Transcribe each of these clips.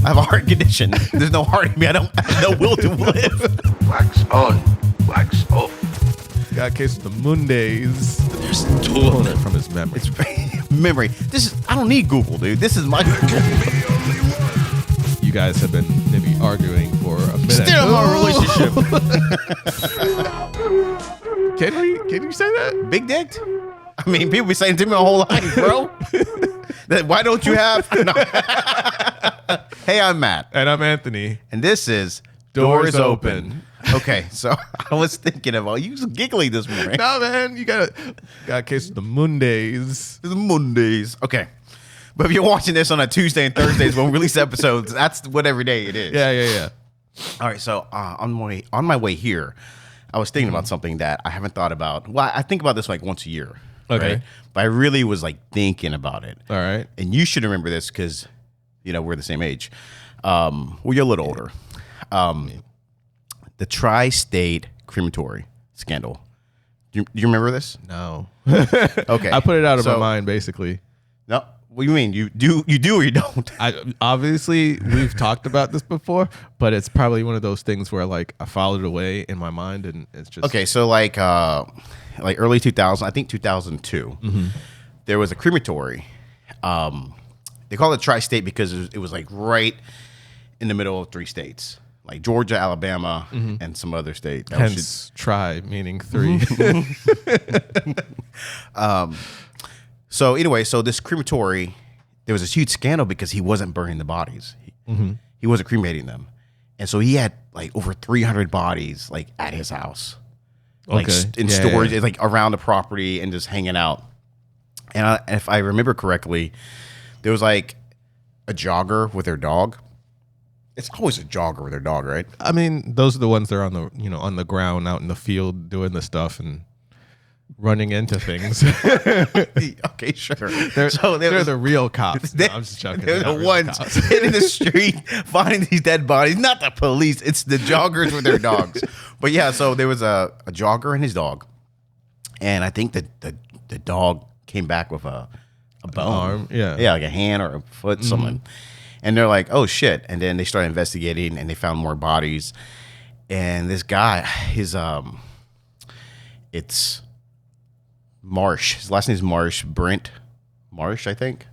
I have a heart condition. There's no heart in me. I have no will to live. Wax on, wax off. Got a case of the Mondays. There's Pulling it from his memory. It's memory. I don't need Google, dude. This is my Google. You guys have been maybe arguing for a minute. Still in my relationship. Can you say that? Big dick? I mean, people be saying to me my whole life, bro. Why don't you have? No. Hey, I'm Matt. And I'm Anthony. And this is Doors Open. Okay, so I was thinking about you was giggling this morning. No, man, you got a case of the Mondays. It's Mondays. Okay. But if you're watching this on a Tuesday and Thursdays when we release episodes, that's what every day it is. Yeah. All right, so on my way here, I was thinking about something that I haven't thought about. Well, I think about this like once a year. Okay. Right? But I really was like thinking about it. All right. And you should remember this because, we're the same age. Well, you're a little older. The Tri-State Crematory scandal. Do you remember this? No. Okay. I put it out of my mind, basically. No. What do you mean? You do or you don't? Obviously, we've talked about this before, but it's probably one of those things where like I filed it away in my mind and it's just okay. So like early 2000, I think 2002, there was a crematory. They call it Tri-State because it was like right in the middle of three states, like Georgia, Alabama, and some other state. Hence, try meaning three. So anyway, so this crematory, there was this huge scandal because he wasn't burning the bodies. He wasn't cremating them. And so he had like over 300 bodies like at his house, like in storage, like around the property and just hanging out. And if I remember correctly, there was like a jogger with their dog. It's always a jogger with their dog, right? I mean, those are the ones that are on the on the ground out in the field doing the stuff and running into things. Okay, sure. They're the real cops. No, I'm just joking. They're the ones in the street finding these dead bodies. Not the police. It's the joggers with their dogs. But yeah, so there was a jogger and his dog, and I think that the dog came back with a bone, arm, yeah, like a hand or a foot, something. And they're like, oh shit! And then they started investigating, and they found more bodies. And this guy, it's Marsh. His last name is Marsh. Brent Marsh, I think.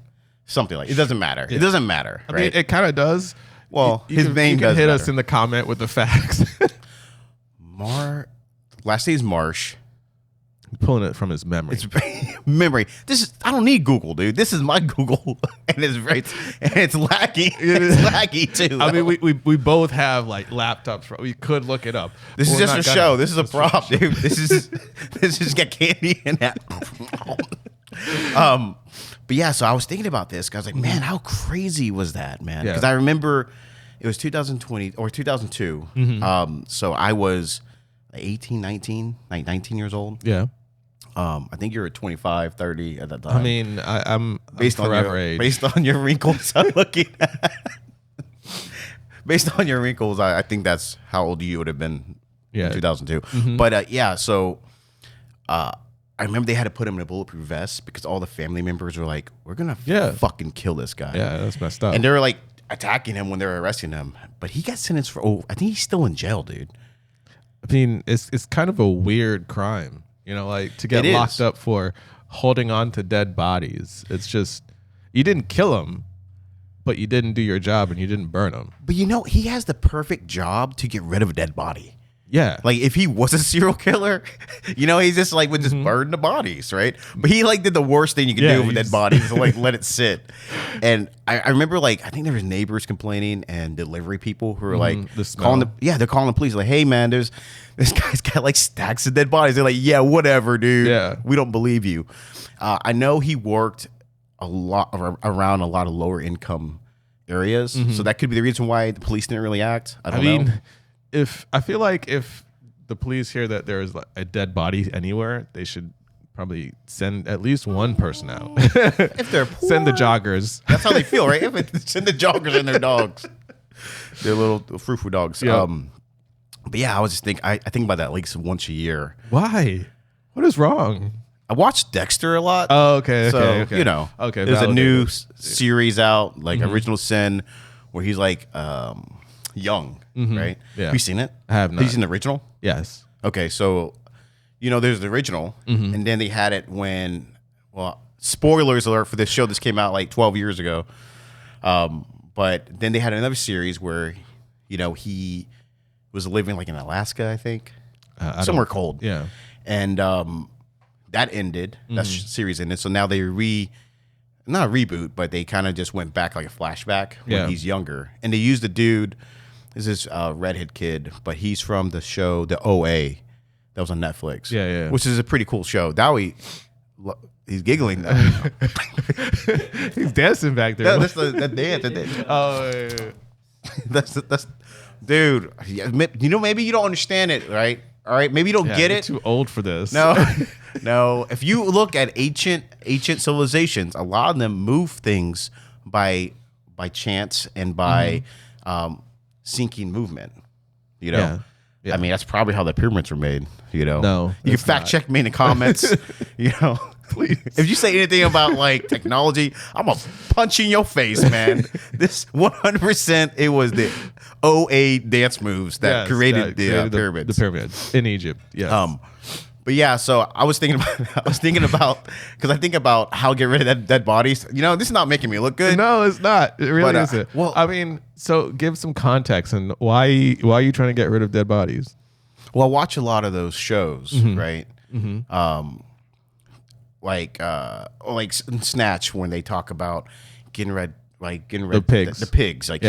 Something like it. Doesn't matter. Yeah. It doesn't matter. I mean, it kind of does. Well, his name does hit matter. us in the comment with the facts. Last name is Marsh. Pulling it from his memory. It's memory. I don't need Google, dude. This is my Google, and it's laggy. It's laggy too. I mean, we both have like laptops. We could look it up. This is just a show. This is a prop, dude. This is get candy in that. But yeah, so I was thinking about this. 'Cause I was like, man, how crazy was that, man? Because I remember it was 2020 or 2002. So I was 18, 19 years old. Yeah. I think you were 25, 30 at that time. I mean, I'm based on forever your age. based on your wrinkles. I'm looking at. Based on your wrinkles, I think that's how old you would have been in 2002. But yeah, so I remember they had to put him in a bulletproof vest because all the family members were like, "We're gonna fucking kill this guy." Yeah, that's messed up. And they were like attacking him when they were arresting him, but he got sentenced for. I think he's still in jail, dude. I mean, it's kind of a weird crime, like to get locked up for holding on to dead bodies. It's just, you didn't kill him, but you didn't do your job and you didn't burn him. But he has the perfect job to get rid of a dead body. Yeah. Like if he was a serial killer, he's just like would just burn the bodies, right? But he like did the worst thing you could do with dead bodies, so like let it sit. And I remember I think there was neighbors complaining and delivery people who were like calling they're calling the police like, hey man, this guy's got like stacks of dead bodies. They're like, yeah, whatever, dude. Yeah, we don't believe you. I know he worked a lot around a lot of lower income areas, so that could be the reason why the police didn't really act. I don't know. I feel like if the police hear that there is like a dead body anywhere, they should probably send at least one person out. If they're poor, send the joggers. That's how they feel, right? Send the joggers and their dogs. They're little frou-frou dogs. Yeah. But yeah, I was just I think about that at least once a year. Why? What is wrong? I watched Dexter a lot. Oh, okay. So, Okay. there's a new series out, like Original Sin, where he's like young, right? Yeah. Have you seen it? I have not. Have you seen the original? Yes. Okay, so there's the original, and then they had it when, well, spoilers alert for this show. This came out like 12 years ago, but then they had another series where, he was living like in Alaska, I think, somewhere cold. Yeah. And that ended. That series ended. So now they not a reboot, but they kind of just went back like a flashback when he's younger, and they used the dude. This is this redhead kid, but he's from the show The OA that was on Netflix. Yeah. Which is a pretty cool show. He's giggling though. He's dancing back there. That's the dance. Oh, yeah. That's dude. Maybe you don't understand it, right? All right, maybe you don't get it. Too old for this. No. If you look at ancient civilizations, a lot of them move things by chance and by sinking movement. Yeah. I mean, that's probably how the pyramids were made. No, you can fact check me in the comments. Please. If you say anything about like technology, I'm gonna punch you in your face, man. This 100%. It was the OA dance moves that created the pyramids. The pyramids in Egypt. Yes. But yeah, so I was thinking about because I think about how to get rid of that dead bodies. This is not making me look good. No, it's not. It really isn't. Well, I mean, so give some context and why are you trying to get rid of dead bodies? Well, I watch a lot of those shows, right? Like Snatch when they talk about getting rid the pigs. The pigs. Like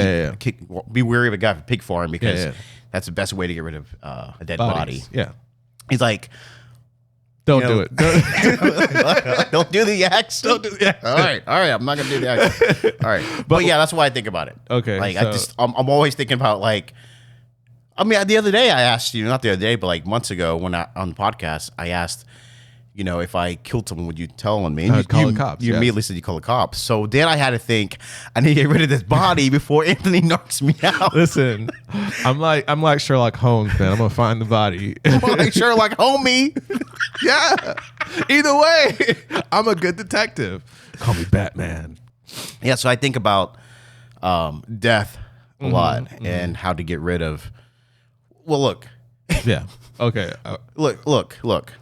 be wary of a guy for pig farm because that's the best way to get rid of a dead body. Yeah. He's like, Don't do it. Don't do the axe. Don't do the axe. All right. I'm not gonna do the axe. All right. But yeah, that's why I think about it. Okay. Like I'm always thinking about like. I mean, the other day I asked you, not the other day, but like months ago on the podcast, I asked, if I killed someone, would you tell on me? And I'd call the cops. You immediately said you call the cops. So then I had to think, I need to get rid of this body before Anthony knocks me out. Listen, I'm like Sherlock Holmes, man. I'm gonna find the body. I'm like Sherlock Homie. Yeah. Either way, I'm a good detective. Call me Batman. Yeah. So I think about death a lot and how to get rid of. Well, look. Yeah. Okay. Look.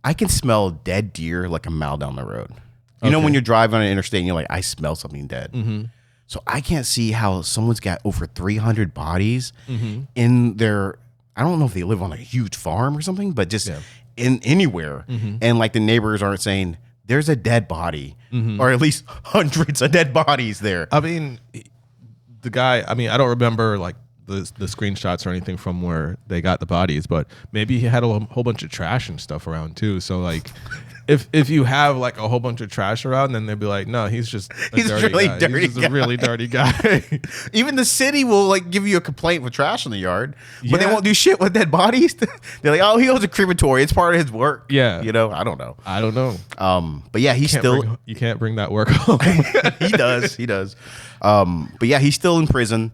I can smell dead deer like a mile down the road. You know when you're driving on an interstate and you're like, I smell something dead. So I can't see how someone's got over 300 bodies in their. I don't know if they live on a huge farm or something, but just in anywhere, and like the neighbors aren't saying there's a dead body, or at least hundreds of dead bodies there. I mean, the guy. I mean, I don't remember like the screenshots or anything from where they got the bodies, but maybe he had a whole bunch of trash and stuff around too. So like, if you have like a whole bunch of trash around, then they'd be like, no, he's just a dirty guy. He's a really dirty guy. Even the city will like give you a complaint with trash in the yard, but they won't do shit with dead bodies. They're like, oh, he owns a crematory. It's part of his work. Yeah. I don't know. But yeah, you can't bring that work home. He does. But yeah, he's still in prison.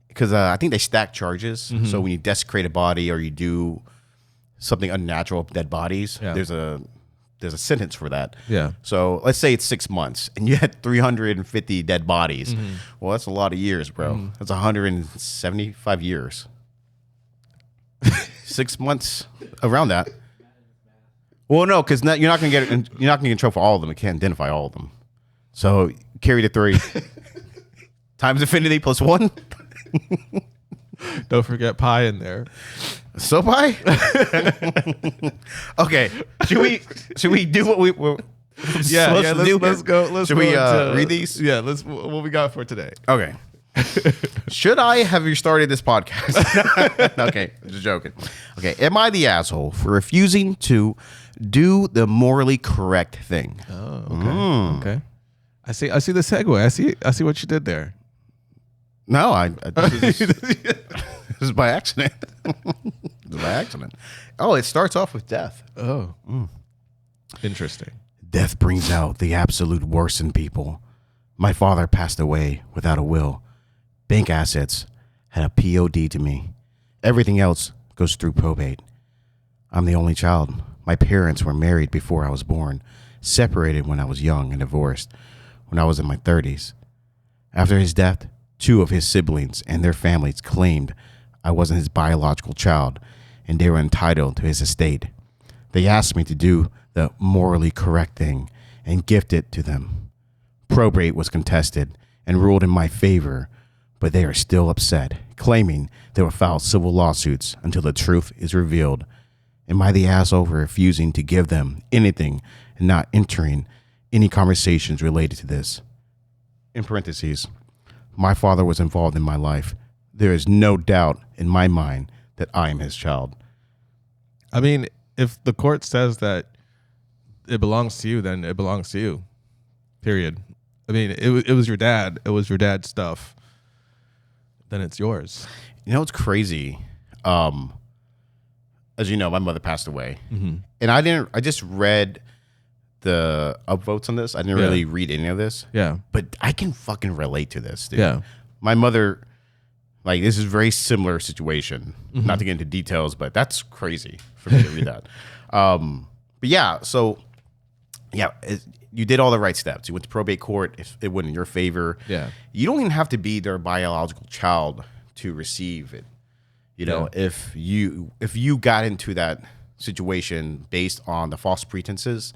Because I think they stack charges. So when you desecrate a body or you do something unnatural with dead bodies, there's a sentence for that. Yeah. So let's say it's 6 months and you had 350 dead bodies. Well, that's a lot of years, bro. That's 175 years. 6 months around that. Well, no, because you're not gonna get in trouble for all of them. You can't identify all of them. So carry the 3 times infinity plus 1. Don't forget pi in there. So pi? Okay. Should we do what we were let's go. Should we read these? Yeah, what we got for today. Okay. Should I have you started this podcast? Okay, just joking. Okay, am I the asshole for refusing to do the morally correct thing? Oh, okay. Okay. I see the segue. I see what you did there. No, this is by accident. This is by accident. Oh, it starts off with death. Oh. Interesting. Death brings out the absolute worst in people. My father passed away without a will. Bank assets had a POD to me. Everything else goes through probate. I'm the only child. My parents were married before I was born, separated when I was young and divorced when I was in my 30s. After his death, 2 of his siblings and their families claimed I wasn't his biological child and they were entitled to his estate. They asked me to do the morally correct thing and gift it to them. Probate was contested and ruled in my favor, but they are still upset, claiming they will file civil lawsuits until the truth is revealed. Am I the asshole for refusing to give them anything and not entering any conversations related to this? In parentheses, my father was involved in my life. There is no doubt in my mind that I am his child. I mean, if the court says that it belongs to you, then it belongs to you. Period. I mean, it was your dad. It was your dad's stuff. Then it's yours. You know, it's crazy. As you know, my mother passed away, and I just read the upvotes on this. I didn't really read any of this. Yeah, but I can fucking relate to this, dude. Yeah, my mother, like, this is a very similar situation. Not to get into details, but that's crazy for me to read that. But yeah, so yeah, you did all the right steps. You went to probate court. If it went in your favor, you don't even have to be their biological child to receive it. You know, if you got into that situation based on the false pretenses,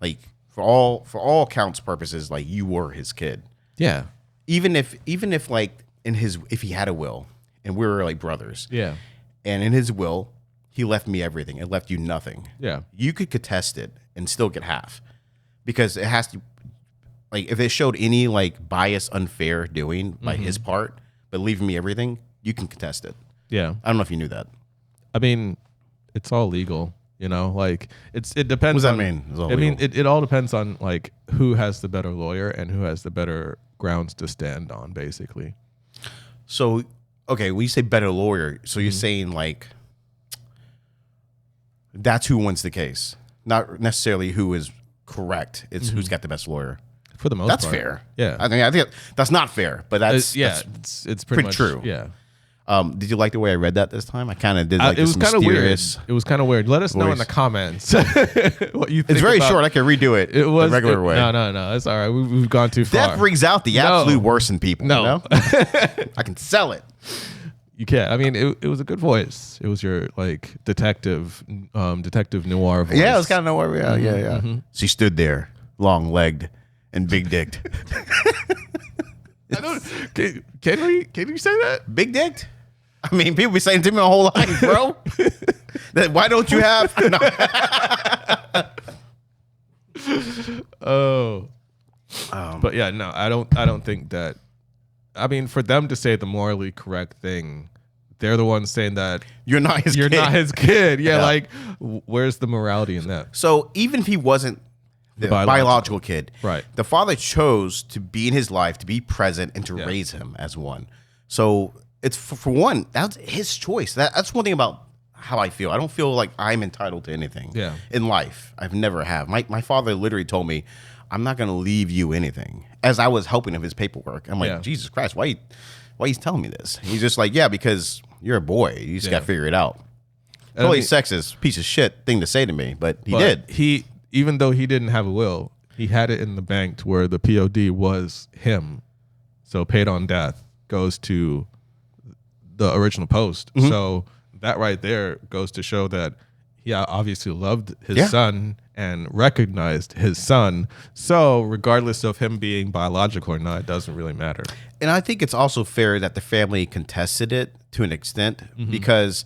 like for all counts purposes, like you were his kid. Yeah. Even if like if he had a will and we were like brothers. Yeah. And in his will, he left me everything. It left you nothing. Yeah. You could contest it and still get half. Because it has to, like, if it showed any like bias, unfair doing by his part, but leaving me everything, you can contest it. Yeah. I don't know if you knew that. I mean, it's all legal, you know, like it depends. What does that mean? I mean, it all depends on like who has the better lawyer and who has the better grounds to stand on, basically. So, okay, when you say better lawyer, so you're saying like that's who wins the case, not necessarily who is correct. It's who's got the best lawyer. For the most that's part. fair. Yeah. I think that's not fair, but that's it's pretty much true. Yeah. Did you like the way I read that this time? I kind of did like this kind of weird. mysterious. It was kind of weird. Let us know in the comments what you think. It's very short. I can redo it the regular way. No. It's all right. We've gone too far. That brings out the absolute worst in people. No. You know? I can sell it. You can't. I mean, it was a good voice. It was your like detective noir voice. Yeah, it was kind of noir. Yeah. She stood there, long-legged and big-dicked. I don't. Can you say that? Big-dicked? I mean, people be saying to me my whole life, bro. Why don't you have? No. But yeah, no, I don't think that. I mean, for them to say the morally correct thing, they're the ones saying that you're not his kid. Yeah, like where's the morality in that? So even if he wasn't the biological kid, right? The father chose to be in his life, to be present, and to raise him as one. So it's for one, that's his choice. That's one thing about how I feel. I don't feel like I'm entitled to anything in life. I've never have. My father literally told me, I'm not going to leave you anything. As I was helping him his paperwork, I'm like, Jesus Christ, why he's telling me this? He's just like, yeah, because you're a boy. You just got to figure it out. Totally sexist piece of shit thing to say to me, but he did. Even though he didn't have a will, he had it in the bank to where the POD was him. So paid on death goes to the original post. So that right there goes to show that he obviously loved his son and recognized his son. So regardless of him being biological or not, it doesn't really matter. And I think it's also fair that the family contested it to an extent because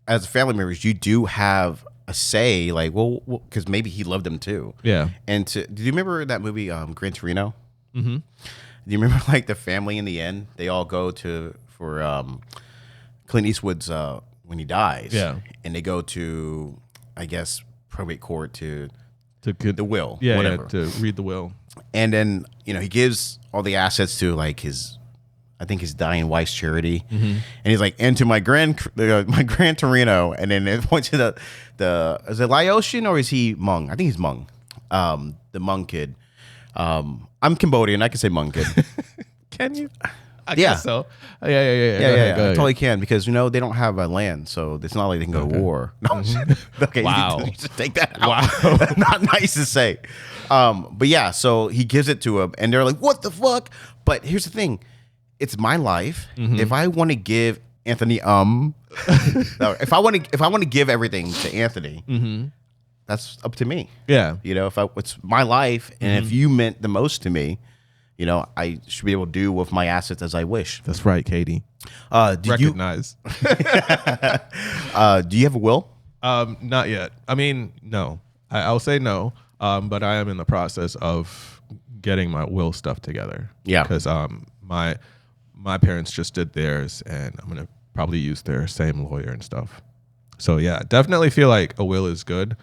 as family members, you do have a say, like, well, because maybe he loved him too. Yeah. And do you remember that movie, Gran Torino? Do you remember like the family in the end? They all go for Clint Eastwood's when he dies. Yeah. And they go to, I guess, probate court to get the will. Yeah, whatever. to read the will. And then, he gives all the assets to like his dying wife's charity. And he's like, and to my Gran Torino. And then it points to is it Laotian or is he Hmong? I think he's Hmong. The Hmong kid. I'm Cambodian. I can say Hmong kid. Can you? I guess so. Yeah. I totally can because they don't have a land, so it's not like they can go to war. No. Okay. Wow. You just take that out. Wow. That's not nice to say. But yeah, so he gives it to him, and they're like, "What the fuck?" But here's the thing: it's my life. If I want to give Anthony, no, if I want to give everything to Anthony, that's up to me. Yeah. It's my life, and if you meant the most to me, I should be able to do with my assets as I wish. That's right, Katie. Recognize. Do you have a will? Not yet. I mean, no. I'll say no. But I am in the process of getting my will stuff together. Yeah. Because my parents just did theirs, and I'm gonna probably use their same lawyer and stuff. So yeah, definitely feel like a will is good.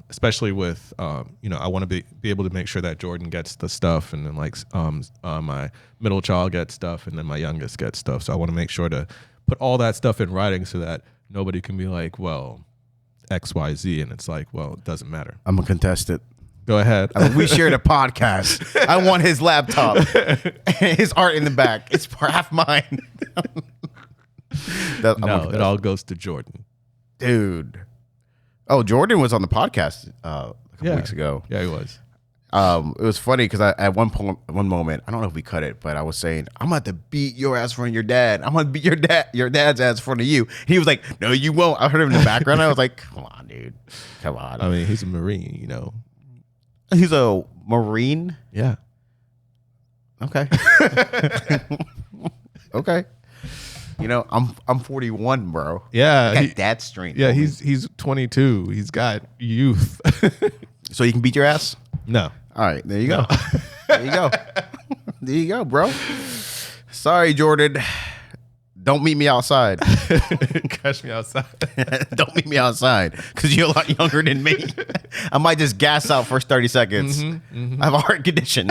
Especially with I want to be able to make sure that Jordan gets the stuff, and then my middle child gets stuff, and then my youngest gets stuff. So I want to make sure to put all that stuff in writing so that nobody can be like, well, XYZ, and it's like, well, it doesn't matter. I'm gonna contest it. Go ahead. We shared a podcast. I want his laptop, his art in the back. It's half mine. No, it all goes to Jordan, dude. Oh, Jordan was on the podcast a couple weeks ago. Yeah, he was. It was funny because at one moment, I don't know if we cut it, but I was saying, I'm about to beat your ass in front of your dad. I'm going to beat your dad's ass in front of you. He was like, no, you won't. I heard him in the background. I was like, come on, dude. Come on. I mean, he's a Marine, He's a Marine? Yeah. Okay. Okay. I'm 41, bro. Yeah. I got dad strength. Yeah, he's 22. He's got youth. So you can beat your ass? No. All right, there you go. There you go. There you go, bro. Sorry, Jordan. Don't meet me outside. Catch me outside. Don't meet me outside because you're a lot younger than me. I might just gas out first 30 seconds. I have a heart condition.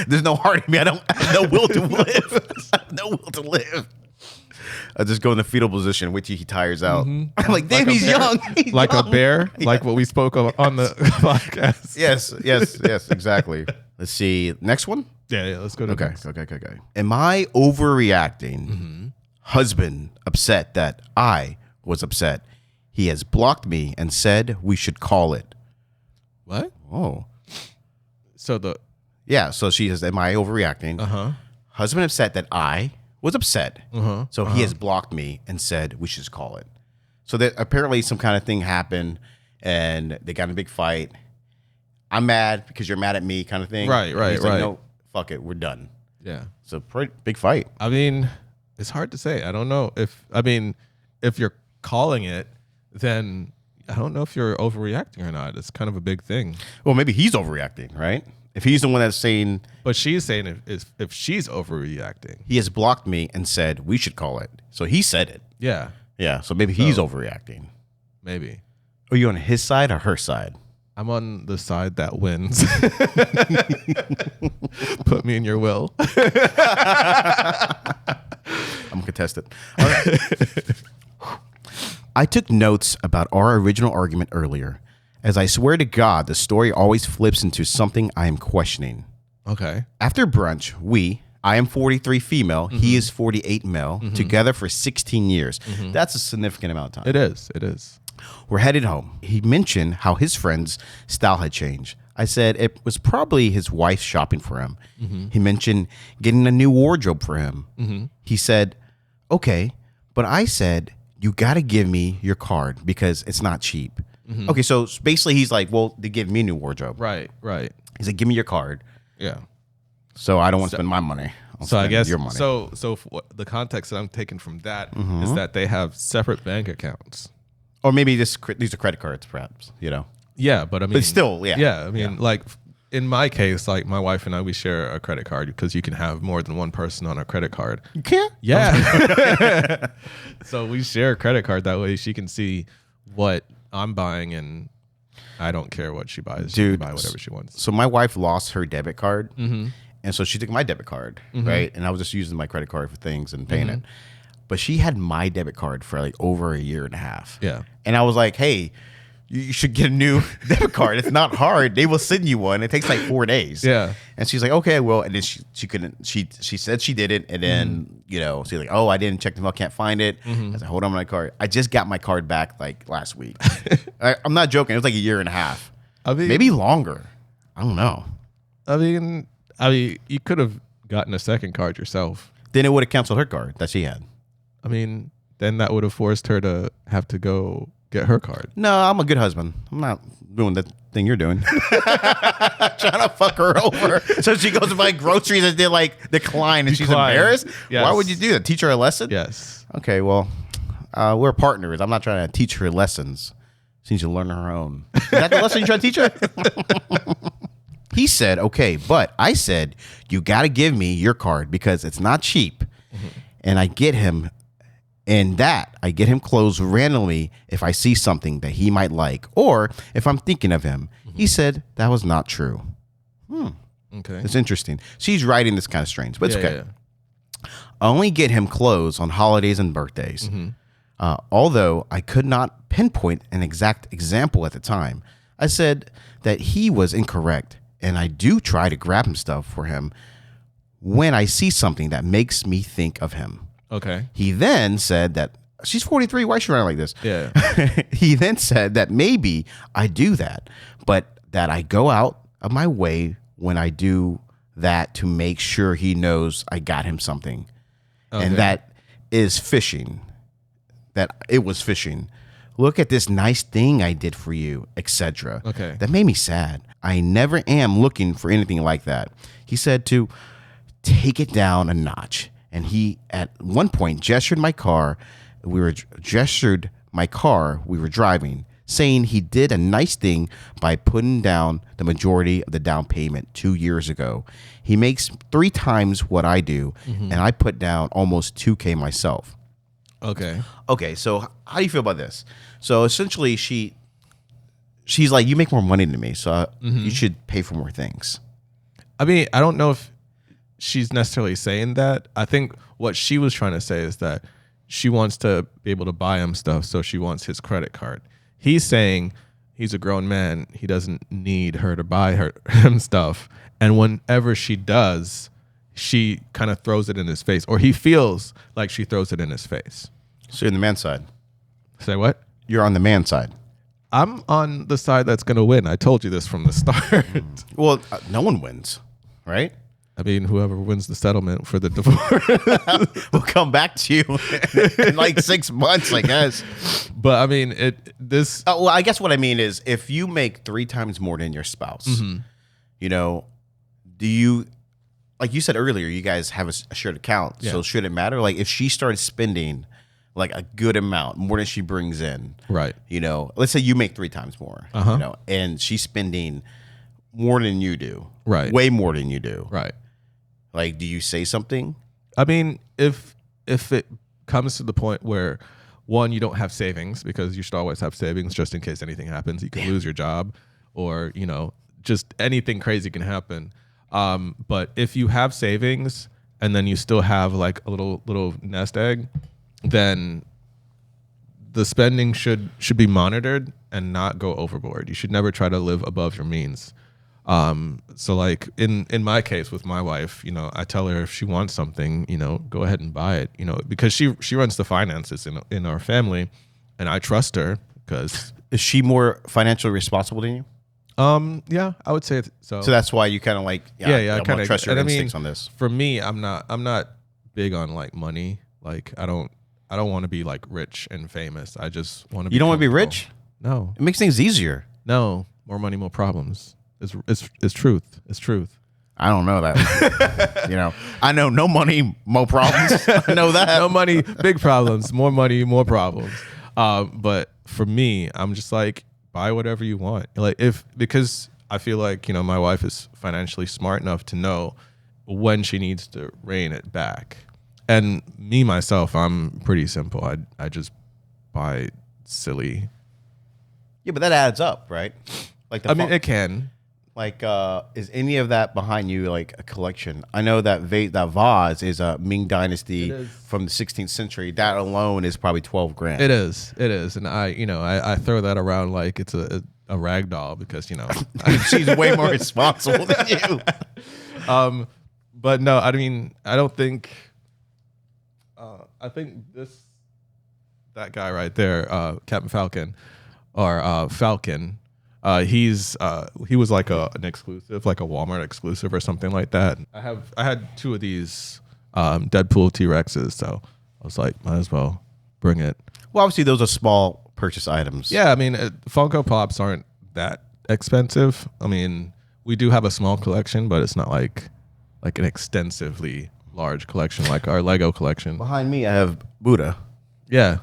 There's no heart in me. I have no will to live. I have no will to live. I just go in the fetal position, wait till he tires out. I'm like, damn, he's young. He's like young. a bear, like what we spoke of on the podcast. Yes, exactly. Let's see. Next one? Yeah, let's go to Okay. Am I overreacting? Husband upset that I was upset. He has blocked me and said we should call it. What? Oh. So she says, am I overreacting? Husband upset that I was upset. So he has blocked me and said we should just call it. So that apparently some kind of thing happened and they got in a big fight. I'm mad because you're mad at me kind of thing. Right. Like, no, fuck it. We're done. Yeah. So pretty big fight. I mean, it's hard to say. I don't know if you're calling it, then I don't know if you're overreacting or not. It's kind of a big thing. Well, maybe he's overreacting, right? If he's the one that's saying... But she's saying if she's overreacting. He has blocked me and said we should call it. So he said it. Yeah. Yeah, so maybe he's overreacting. Maybe. Are you on his side or her side? I'm on the side that wins. Put me in your will. I'm contested. All right. I took notes about our original argument earlier. As I swear to God, the story always flips into something I am questioning. Okay. After brunch, I am 43 female, he is 48 male, together for 16 years. That's a significant amount of time. It is. We're headed home. He mentioned how his friend's style had changed. I said it was probably his wife shopping for him. He mentioned getting a new wardrobe for him. He said, okay, but I said, you got to give me your card because it's not cheap. Okay, so basically he's like, well, they give me a new wardrobe. Right. He's like, give me your card. Yeah. So I don't want to spend my money. So I guess your money. So the context that I'm taking from that is that they have separate bank accounts. Or maybe these are credit cards, perhaps, Yeah, but I mean... But still, yeah. Yeah, I mean, like, in my case, like, my wife and I, we share a credit card because you can have more than one person on a credit card. You can't? Yeah. So we share a credit card. That way she can see what I'm buying and I don't care what she buys. She can buy whatever she wants. So my wife lost her debit card. And so she took my debit card, right? And I was just using my credit card for things and paying it. But she had my debit card for like over a year and a half. Yeah. And I was like, hey, you should get a new debit card. It's not hard. They will send you one. It takes like 4 days. Yeah. And she's like, okay, well, and then she couldn't, she said she did it. And then, she's like, oh, I didn't check the mail, can't find it. I said, hold on my card. I just got my card back like last week. I'm not joking. It was like a year and a half. I mean, maybe longer. I don't know. I mean, you could have gotten a second card yourself. Then it would have canceled her card that she had. I mean, then that would have forced her to have to go get her card. No, I'm a good husband. I'm not doing the thing you're doing. Trying to fuck her over. So she goes to buy groceries and they like decline and she's embarrassed? Yes. Why would you do that? Teach her a lesson? Yes. Okay, well, we're partners. I'm not trying to teach her lessons. She needs to learn her own. Is that the lesson you're trying to teach her? He said, okay, but I said, you got to give me your card because it's not cheap. And I get him clothes randomly if I see something that he might like or if I'm thinking of him. He said that was not true. Okay. It's interesting. She's writing this kind of strange, but it's okay. Yeah. I only get him clothes on holidays and birthdays. Although I could not pinpoint an exact example at the time, I said that he was incorrect, and I do try to grab him stuff for him when I see something that makes me think of him. Okay. He then said that she's 43. Why is she running like this? Yeah. He then said that maybe I do that, but that I go out of my way when I do that to make sure he knows I got him something. Okay. And that is fishing. That it was fishing. Look at this nice thing I did for you, etc. Okay. That made me sad. I never am looking for anything like that. He said to take it down a notch. And he, at one point, gestured my car. We were driving, saying he did a nice thing by putting down the majority of the down payment 2 years ago. He makes 3 times what I do, and I put down almost $2,000 myself. Okay. Okay, so how do you feel about this? So essentially, she's like, you make more money than me, so you should pay for more things. I mean, I don't know if she's necessarily saying that. I think what she was trying to say is that she wants to be able to buy him stuff, so she wants his credit card. He's saying he's a grown man. He doesn't need her to buy him stuff. And whenever she does, she kind of throws it in his face, or he feels like she throws it in his face. So you're on the man side. Say what? You're on the man side. I'm on the side that's going to win. I told you this from the start. Well, no one wins, right? I mean, whoever wins the settlement for the divorce. We'll come back to you in like 6 months, I guess. But I mean, well, I guess what I mean is if you make 3 times more than your spouse, you know, do you, like you said earlier, you guys have a shared account. Yeah. So should it matter? Like if she started spending like a good amount, more than she brings in, right? You know, let's say you make 3 times more, you know, and she's spending more than you do, right? Way more than you do, right? Like, do you say something? I mean, if it comes to the point where, one, you don't have savings, because you should always have savings just in case anything happens. You can lose your job, or, you know, just anything crazy can happen. But if you have savings and then you still have like a little nest egg, then the spending should be monitored and not go overboard. You should never try to live above your means. So like in my case with my wife, you know, I tell her if she wants something, you know, go ahead and buy it, you know, because she runs the finances in our family, and I trust her because. Is she more financially responsible than you? Yeah, I would say so. So that's why you kind of like, I kind of trust your instincts on this. For me, I'm not big on like money. Like I don't want to be like rich and famous. I just want to be. You don't want to be rich? No. It makes things easier. No, more money, more problems. It's truth. It's truth. I don't know that. You know, I know no money, more problems. I know that. No money, big problems. More money, more problems. But for me, I'm just like, buy whatever you want. Like because I feel like, you know, my wife is financially smart enough to know when she needs to rein it back. And me, myself, I'm pretty simple. I just buy silly. Yeah, but that adds up, right? Like it can. Like, is any of that behind you like a collection? I know that vase is a Ming Dynasty from the 16th century. That alone is probably $12,000. It is, and I throw that around like it's a rag doll because, you know, she's way more responsible than you. But no, I mean, I don't think. I think that guy right there, Captain Falcon, or Falcon. He was like an exclusive, like a Walmart exclusive or something like that. I had 2 of these Deadpool T-Rexes, so I was like, might as well bring it. Well, obviously those are small purchase items. Yeah, I mean, Funko Pops aren't that expensive. I mean, we do have a small collection, but it's not like an extensively large collection like our Lego collection. Behind me, I have Buddha. Yeah,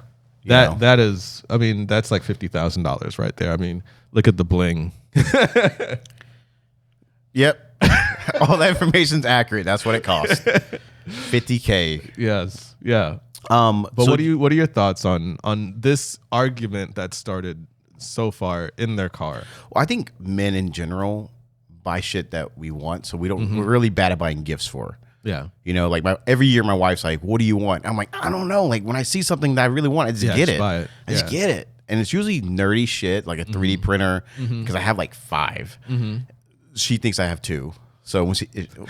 that is. I mean, that's like $50,000 right there. I mean, look at the bling. Yep, all that information's accurate. That's what it costs. $50K. Yes. Yeah. But so what are your thoughts on this argument that started so far in their car? Well, I think men in general buy shit that we want, so we're really bad at buying gifts for. Yeah. You know, like every year my wife's like, "What do you want?" I'm like, "I don't know." Like when I see something that I really want, I just get it. Buy it. I just get it. And it's usually nerdy shit, like a 3D printer, because I have like 5. She thinks I have 2. So when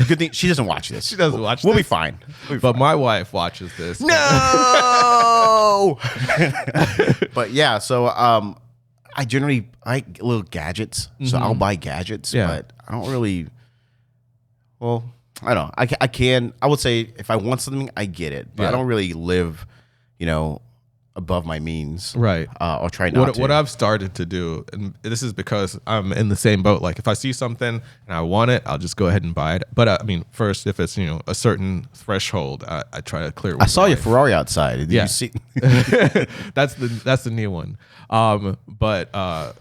good thing she doesn't watch this. She doesn't watch We'll this. be fine. But my wife watches this. No. But yeah, so I generally like little gadgets. So I'll buy gadgets, but I don't really. Well, I don't know. I would say if I want something, I get it. But I don't really live, above my means. Right. Or try not to. What I've started to do, and this is because I'm in the same boat. Like if I see something and I want it, I'll just go ahead and buy it. But I mean, first, if it's a certain threshold, I try to clear it. I saw your Ferrari outside. Did you see? That's the new one. But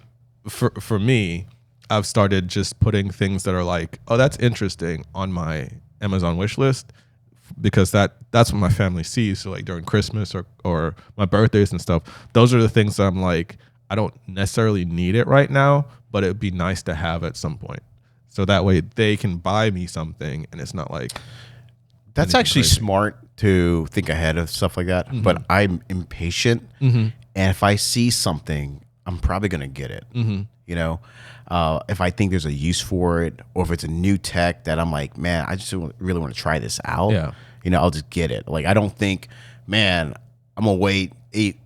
for me, I've started just putting things that are like, oh, that's interesting on my Amazon wish list. Because that's what my family sees. So like during Christmas or my birthdays and stuff, those are the things that I'm like, I don't necessarily need it right now, but it'd be nice to have at some point. So that way they can buy me something and it's not like. That's actually crazy. Smart to think ahead of stuff like that. But I'm impatient. And if I see something, I'm probably going to get it. If I think there's a use for it, or if it's a new tech that I'm like, man, I just really want to try this out. Yeah. I'll just get it. Like, I don't think, man, I'm gonna wait 8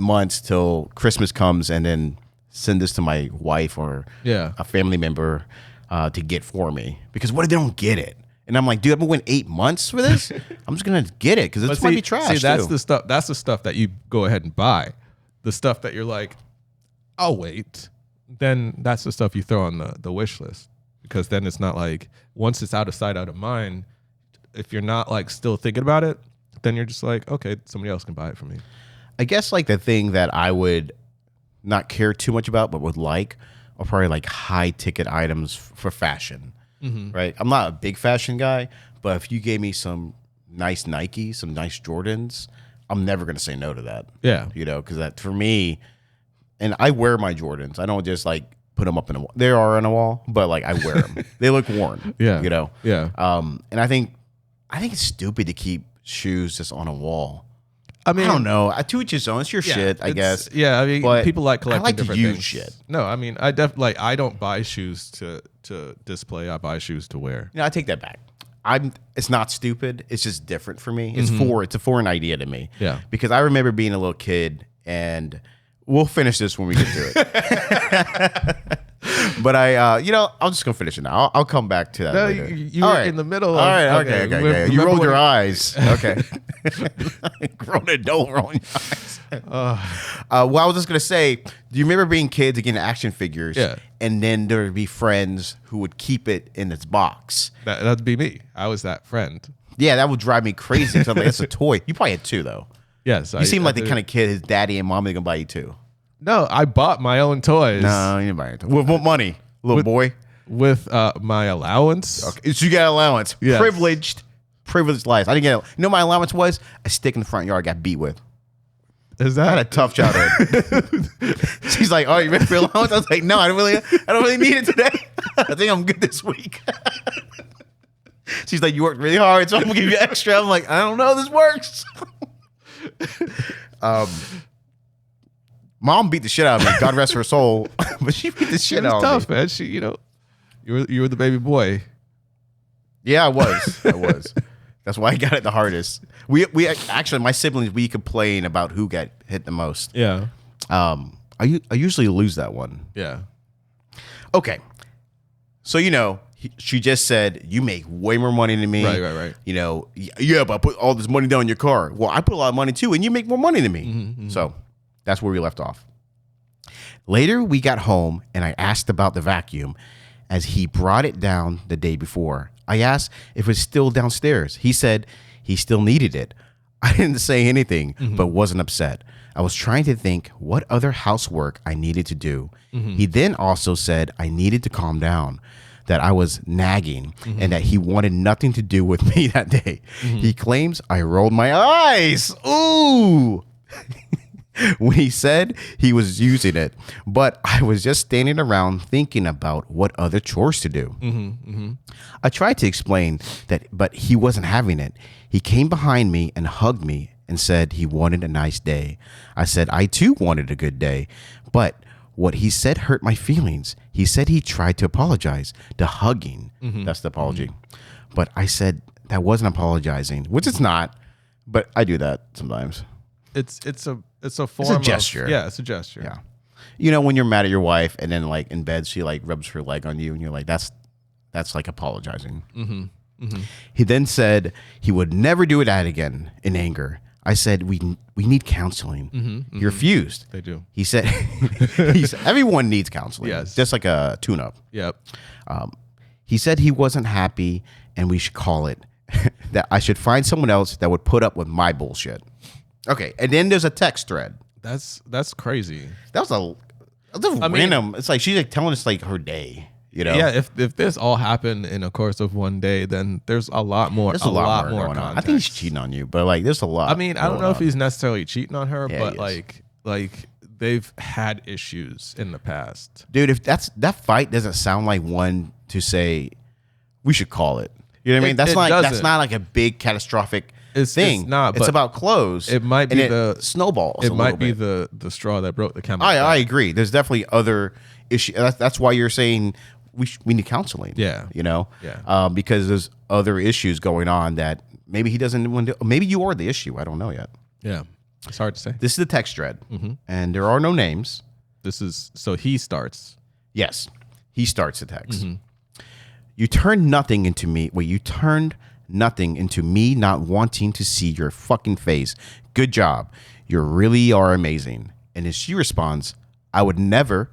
months till Christmas comes and then send this to my wife or a family member to get for me. Because what if they don't get it? And I'm like, dude, I'm gonna wait 8 months for this. I'm just gonna get it because it's might be trash. See, that's the stuff. That's the stuff that you go ahead and buy. The stuff that you're like, I'll wait. Then that's the stuff you throw on the wish list, because then it's not like once it's out of sight, out of mind. If you're not like still thinking about it, then you're just like, okay, somebody else can buy it for me. I guess like the thing that I would not care too much about, but would like, are probably like high ticket items for fashion, right? I'm not a big fashion guy, but if you gave me some nice Nike, some nice Jordans, I'm never going to say no to that. Yeah. Because that for me, and I wear my Jordans. I don't just like put them up in a wall. They are on a wall, but like I wear them. They look worn. Yeah. Yeah. And I think it's stupid to keep shoes just on a wall. I mean, I don't know. To each his own. It's your shit, I guess. Yeah, I mean, but people like collecting I like different to use things. Shit. No, I mean, I don't buy shoes to display. I buy shoes to wear. I take that back. It's not stupid. It's just different for me. It's a foreign idea to me. Yeah. Because I remember being a little kid, and we'll finish this when we get to it. But I'm just gonna finish it now. I'll come back to that later. You were in the middle. All right. Okay. You rolled your eyes. Okay. Grown adult rolling your eyes. Well, I was just gonna say, do you remember being kids and getting action figures? Yeah. And then there would be friends who would keep it in its box. That'd be me. I was that friend. Yeah, that would drive me crazy. I'm like, that's a toy. You probably had 2 though. Yes. You seem like the kind of kid his daddy and mommy are gonna buy you 2. No, I bought my own toys. No, you didn't buy it. With what money, little boy? With my allowance. Okay, so you got allowance. Yes. Privileged life. I didn't get it. You know what my allowance was? A stick in the front yard I got beat with. Is that? I had a tough childhood. She's like, "Oh, you ready for allowance?" I was like, "No, I don't really need it today. I think I'm good this week." She's like, "You worked really hard, so I'm gonna give you extra." I'm like, "I don't know, this works." Mom beat the shit out of me. God rest her soul. But she beat the shit out of me. Tough, man. She, you were the baby boy. Yeah, I was. That's why I got it the hardest. We actually, my siblings, we complain about who got hit the most. Yeah. I usually lose that one. Yeah. Okay. So, she just said, you make way more money than me. Right. Yeah, but I put all this money down in your car. Well, I put a lot of money too, and you make more money than me. Mm-hmm. So that's where we left off. Later, we got home, and I asked about the vacuum as he brought it down the day before. I asked if it was still downstairs. He said he still needed it. I didn't say anything, but wasn't upset. I was trying to think what other housework I needed to do. He then also said I needed to calm down, that I was nagging, and that he wanted nothing to do with me that day. He claims I rolled my eyes. Ooh. When he said he was using it, but I was just standing around thinking about what other chores to do. I tried to explain that, but he wasn't having it. He came behind me and hugged me and said he wanted a nice day. I said I too wanted a good day, but what he said hurt my feelings. He said he tried to apologize. The hugging, that's the apology. But I said that wasn't apologizing, which it's not, but I do that sometimes. It's a form of gesture. Yeah, it's a gesture. Yeah. When you're mad at your wife and then like in bed, she like rubs her leg on you and you're like, that's like apologizing. He then said he would never do that again in anger. I said, we need counseling. He refused. They do. He said, everyone needs counseling. Yes. Just like a tune-up. Yep. He said he wasn't happy and we should call it. That I should find someone else that would put up with my bullshit. Okay, and then there's a text thread. That's crazy. That was random. It's like she's like telling us like her day. Yeah, if this all happened in a course of one day, then there's a lot more. There's a lot more going on. I think he's cheating on you, but like there's a lot. I mean, I don't know if he's necessarily cheating on her, Yeah, but like they've had issues in the past. Dude, if that fight doesn't sound like one to say we should call it. You know what I mean? That's not like a big catastrophic thing. It's not. It's about clothes. It might be the snowballs. It might be the straw that broke the camel's back. I agree. There's definitely other issues. That's why you're saying we need counseling. Yeah. Yeah. Because there's other issues going on that maybe he doesn't want to. Maybe you are the issue. I don't know yet. Yeah. It's hard to say. This is the text thread, and there are no names. So he starts. Yes, he starts the text. You turned nothing into me. Well, you turned nothing into me not wanting to see your fucking face. Good job. You really are amazing. And as she responds, I would never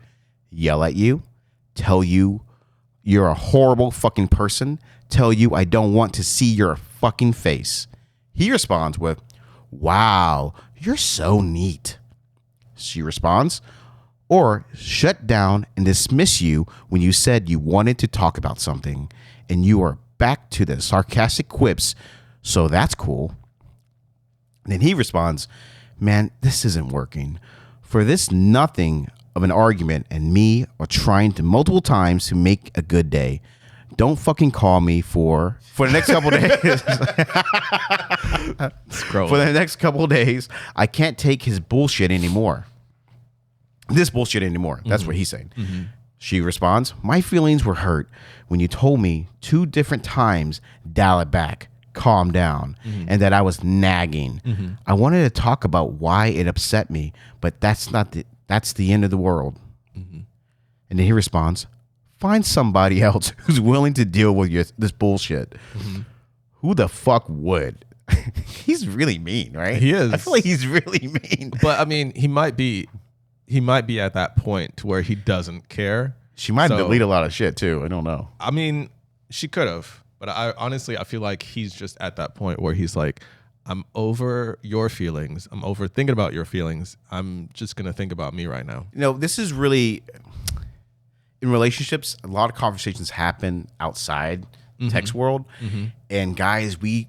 yell at you, tell you you're a horrible fucking person, tell you I don't want to see your fucking face. He responds with, wow, you're so neat. She responds, or shut down and dismiss you when you said you wanted to talk about something and you are back to the sarcastic quips, so that's cool. And then he responds, man, this isn't working. For this nothing of an argument and me are trying to multiple times to make a good day. Don't fucking call me for the next couple days. For the next couple days, I can't take his bullshit anymore. This bullshit anymore. That's what he's saying. She responds, my feelings were hurt when you told me 2 different times, dial it back, calm down, and that I was nagging. I wanted to talk about why it upset me, but that's the end of the world. And then he responds, find somebody else who's willing to deal with this bullshit. Who the fuck would? He's really mean, right? He is. I feel like he's really mean. But I mean, he might be at that point to where he doesn't care. She might delete a lot of shit too. I don't know. I mean, she could have, but I feel like he's just at that point where he's like, I'm over your feelings. I'm over thinking about your feelings. I'm just going to think about me right now. This is really, in relationships, a lot of conversations happen outside text world. And guys, we're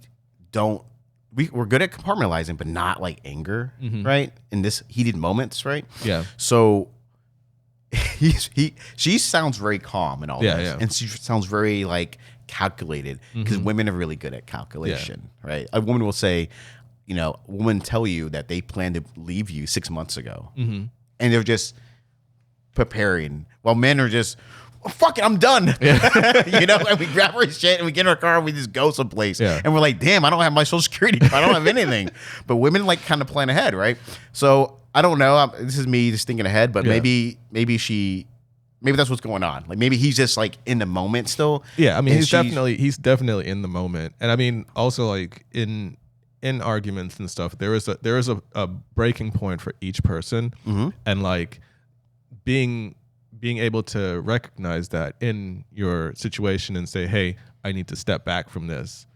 good at compartmentalizing, but not like anger, right? In this heated moments, right? Yeah. So she sounds very calm and all this. Yeah. And she sounds very like calculated because women are really good at calculation, right? A woman will say, women tell you that they plan to leave you 6 months ago and they're just preparing while men are just, fuck it, I'm done. And we grab our shit and we get in our car and we just go someplace. And we're like, damn, I don't have my social security card. I don't have anything. But women like kind of plan ahead, right? So I don't know. This is me just thinking ahead, but maybe she maybe that's what's going on. Like maybe he's just like in the moment still. Yeah, I mean he's definitely in the moment. And I mean also like in arguments and stuff, there is a breaking point for each person, and like being able to recognize that in your situation and say, hey, I need to step back from this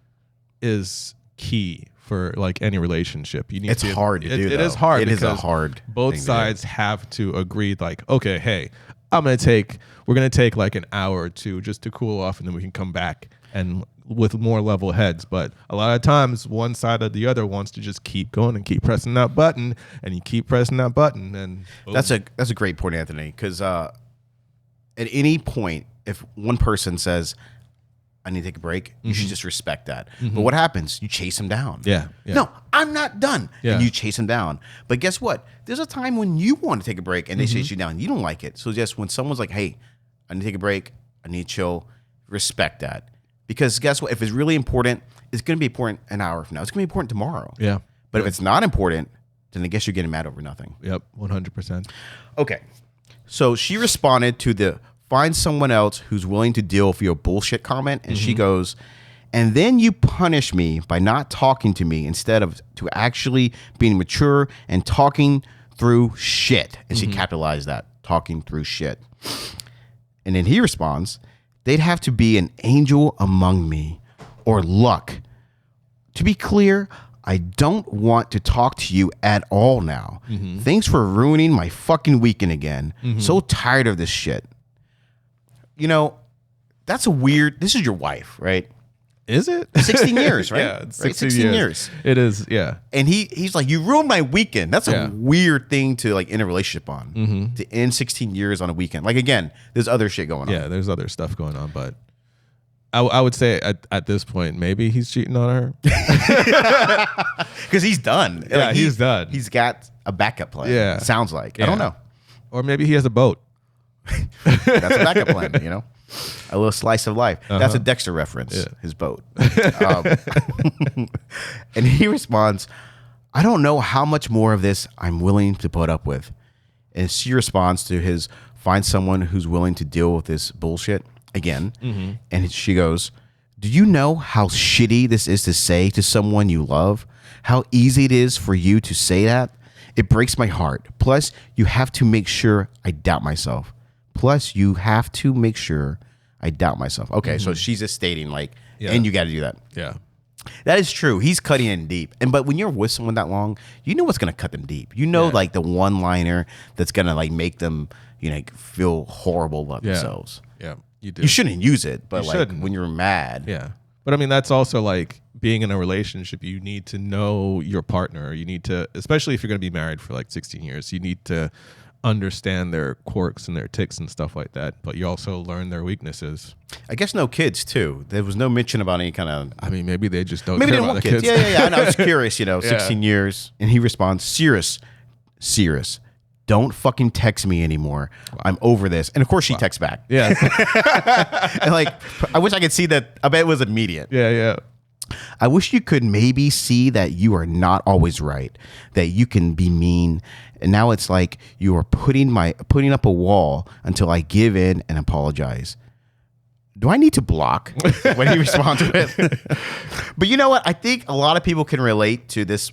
is key for like any relationship. It's hard to do. It is hard. It is a hard. Both sides have to agree. Like, okay, hey, we're gonna take like an hour or two just to cool off, and then we can come back and with more level heads. But a lot of times, one side or the other wants to just keep going and keep pressing that button, and you keep pressing that button, and boom. That's a great point, Anthony. Because at any point, if one person says, I need to take a break, you should just respect that. But what happens? You chase him down. Yeah. No, I'm not done. Yeah. And you chase him down. But guess what? There's a time when you want to take a break and they chase you down. You don't like it. So just when someone's like, hey, I need to take a break, I need to chill, respect that. Because guess what? If it's really important, it's going to be important an hour from now. It's going to be important tomorrow. Yeah. But if it's not important, then I guess you're getting mad over nothing. Yep, 100%. Okay. So she responded to the find someone else who's willing to deal with your bullshit comment. And she goes, and then you punish me by not talking to me instead of to actually being mature and talking through shit. And she capitalized that, talking through shit. And then he responds, they'd have to be an angel among me or luck. To be clear, I don't want to talk to you at all now. Thanks for ruining my fucking weekend again. So tired of this shit. You know, that's a weird, this is your wife, right? Is it? 16 years, right? Yeah, it's right? 16 years. It is, yeah. And he's like, you ruined my weekend. That's a weird thing to like end a relationship on. To end 16 years on a weekend. Like again, there's other shit going on. Yeah, there's other stuff going on, but I would say at this point, maybe he's cheating on her. Because he's done. Yeah, like, he's done. He's got a backup plan. Yeah. Sounds like. Yeah. I don't know. Or maybe he has a boat. That's a backup plan, you know? A little slice of life. That's a Dexter reference, his boat. And he responds, I don't know how much more of this I'm willing to put up with. And she responds to his, find someone who's willing to deal with this bullshit again. And she goes, do you know how shitty this is to say to someone you love? How easy it is for you to say that? It breaks my heart. Plus, you have to make sure I doubt myself. Okay, so she's just stating like, and you got to do that. Yeah. That is true. He's cutting in deep. But when you're with someone that long, you know what's going to cut them deep. You know, like the one-liner that's going to like make them, you know, feel horrible about themselves. Yeah, you do. You shouldn't use it, but like shouldn't. when you're mad. Yeah. But I mean, that's also like being in a relationship. You need to know your partner. You need to, especially if you're going to be married for like 16 years, you need to understand their quirks and their tics and stuff like that. But you also learn their weaknesses. I guess no kids too. There was no mention about any kind of. I mean, maybe they just don't. Maybe care they don't about want the kids. Yeah. I know. I was curious. You know, 16 years, and he responds, "Serious. Don't fucking text me anymore. Wow. I'm over this." And of course, she texts back. Yeah. And like, I wish I could see that. I bet it was immediate. Yeah. I wish you could maybe see that you are not always right, that you can be mean. And now it's like you are putting up a wall until I give in and apologize. Do I need to block when he responds to it? But you know what? I think a lot of people can relate to this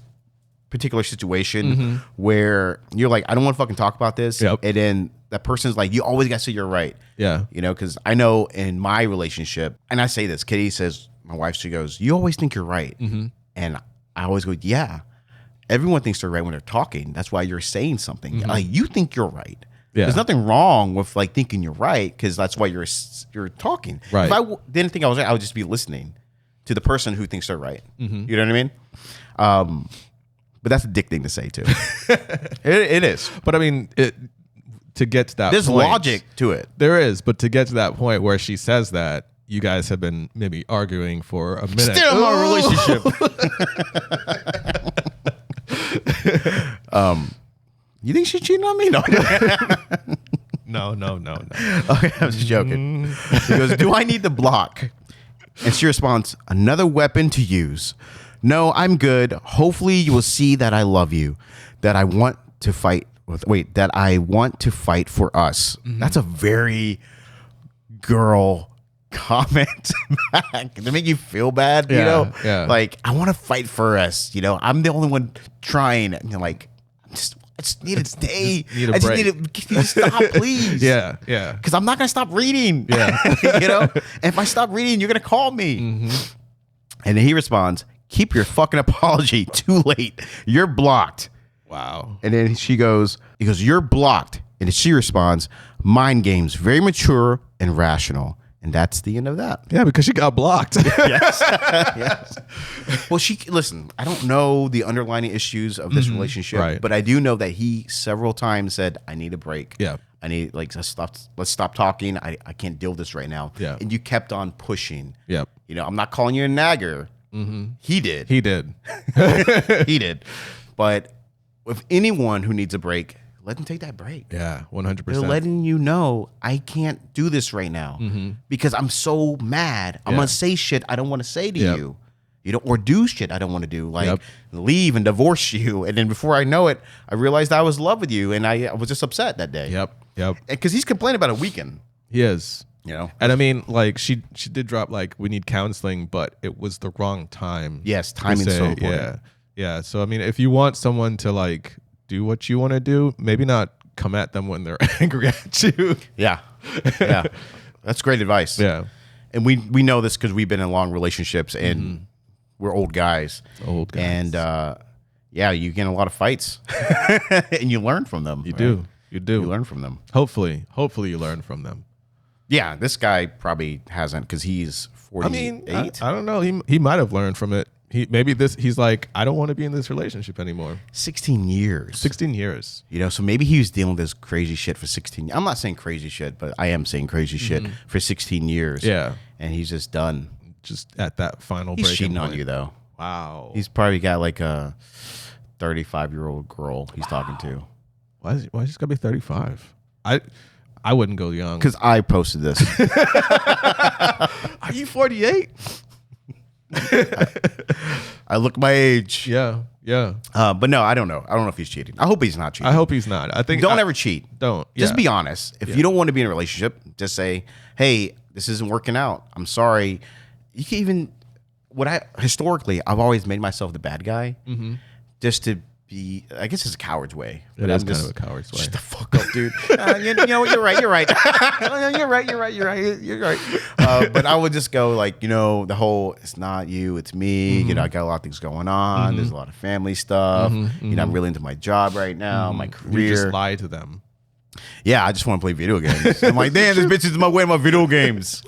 particular situation where you're like, I don't want to fucking talk about this. Yep. And then that person's like, you always got to say you're right. Yeah. You know, because I know in my relationship, and I say this, Kitty says, my wife, she goes, you always think you're right. And I always go, yeah. Everyone thinks they're right when they're talking. That's why you're saying something. Like, you think you're right. Yeah. There's nothing wrong with like thinking you're right because that's why you're talking. Right. If I didn't think I was right, I would just be listening to the person who thinks they're right. You know what I mean? But that's a dick thing to say too. it is. But I mean, to get to that There's point, logic to it. There is, but to get to that point where she says that, you guys have been maybe arguing for a minute. Still in our relationship. You think she's cheating on me? No. No. Okay, I was just joking. She goes, do I need to block? And she responds, another weapon to use. No, I'm good. Hopefully you will see that I love you, that I want to fight that I want to fight for us. That's a very girl comment back to make you feel bad, you know? Yeah. Like, I want to fight for us, you know? I'm the only one trying. And you're like, I just need a day. Need a break. Can you stop, please? Yeah. Because I'm not going to stop reading. Yeah. You know? And if I stop reading, you're going to call me. And then he responds, keep your fucking apology. Too late. You're blocked. Wow. And then he goes, you're blocked. And then she responds, mind games, very mature and rational. And that's the end of that. Yeah, because she got blocked. Yes. Well, listen, I don't know the underlying issues of this relationship, but I do know that he several times said, I need a break. Yeah. I need, like, let's stop talking. I can't deal with this right now. Yeah. And you kept on pushing. Yep. You know, I'm not calling you a nagger. He did. He did. He did. But with anyone who needs a break, let them take that break. Yeah, 100%. They're letting you know, I can't do this right now because I'm so mad. I'm going to say shit I don't want to say to you. You know, or do shit I don't want to do, like leave and divorce you. And then before I know it, I realized I was in love with you, and I was just upset that day. Yep. Because he's complaining about a weekend. He is. You know? And I mean, like, she did drop, like, we need counseling, but it was the wrong time. Yes, timing's so important. Yeah. So, I mean, if you want someone to, like, do what you want to do, maybe not come at them when they're angry at you. Yeah. That's great advice. Yeah. And we know this because we've been in long relationships, and we're old guys. And you get in a lot of fights and you learn from them. You do. You learn from them. Hopefully you learn from them. Yeah, this guy probably hasn't because he's 48. I mean, I don't know. He might have learned from it. He's like, I don't want to be in this relationship anymore. 16 years. 16 years. You know, so maybe he was dealing with this crazy shit for 16 years. I'm not saying crazy shit, but I am saying crazy shit for 16 years. Yeah. And he's just done. Just at that final break. He's cheating on you, though. Wow. He's probably got like a 35-year-old girl he's talking to. Why is he got to be 35? I wouldn't go young. Because I posted this. Are you 48? I look my age. Yeah. But no, I don't know. I don't know if he's cheating. I hope he's not cheating. I hope he's not. I think don't ever cheat. Don't. Just be honest. If you don't want to be in a relationship, just say, "Hey, this isn't working out. I'm sorry." You can even historically, I've always made myself the bad guy, just to be. I guess it's a coward's way. It is kind of a coward's way. Shut the fuck up, dude. You know what? You're right. You're right. But I would just go like, you know, the whole it's not you, it's me. You know, I got a lot of things going on. There's a lot of family stuff. You know, I'm really into my job right now, my career. You just lie to them. Yeah, I just want to play video games. I'm like, damn, this bitch is way my video games.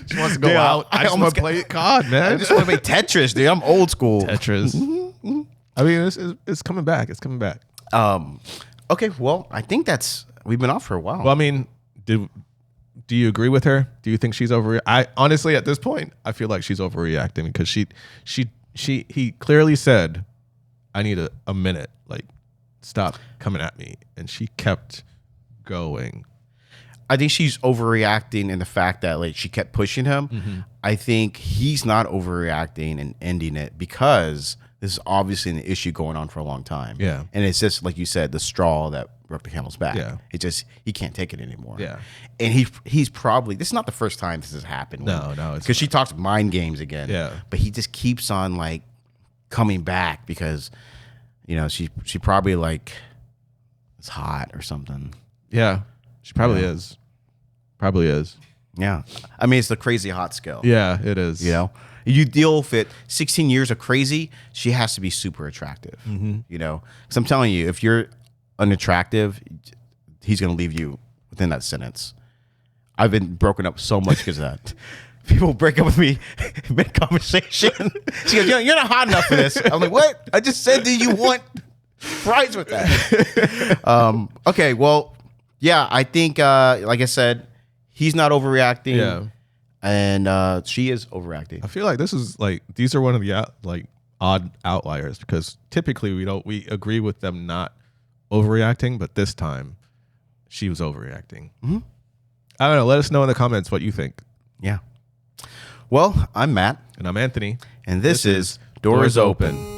She wants to go out. I just want to play COD, man. I just want to play Tetris, dude. I'm old school. Tetris. I mean, it's coming back. It's coming back. Okay, well, I think we've been off for a while. Well, I mean, do you agree with her? Do you think she's over? I honestly, at this point, I feel like she's overreacting because he clearly said, "I need a minute. Like, stop coming at me," and she kept going. I think she's overreacting in the fact that like she kept pushing him. I think he's not overreacting and ending it because this is obviously an issue going on for a long time. Yeah. And it's just, like you said, the straw that broke the camel's back. Yeah. It just, he can't take it anymore. Yeah. And he's probably, this is not the first time this has happened. No. Because she talks mind games again. Yeah. But he just keeps on like coming back because, you know, she probably like is hot or something. Yeah. She probably is. Probably is. Yeah. I mean, it's the crazy hot scale. Yeah, it is. You know? You deal with it 16 years of crazy, she has to be super attractive. You know? Because I'm telling you, if you're unattractive, he's going to leave you within that sentence. I've been broken up so much because of that. People break up with me mid-conversation. She goes, you're not hot enough for this. I'm like, what? I just said that you want fries with that. Okay, well, yeah, I think, like I said, he's not overreacting. Yeah. And she is overacting. I feel like these are one of the odd outliers because typically we agree with them not overreacting, but this time she was overreacting. I don't know. Let us know in the comments what you think. Yeah. Well, I'm Matt. And I'm Anthony. And this is Doors Open.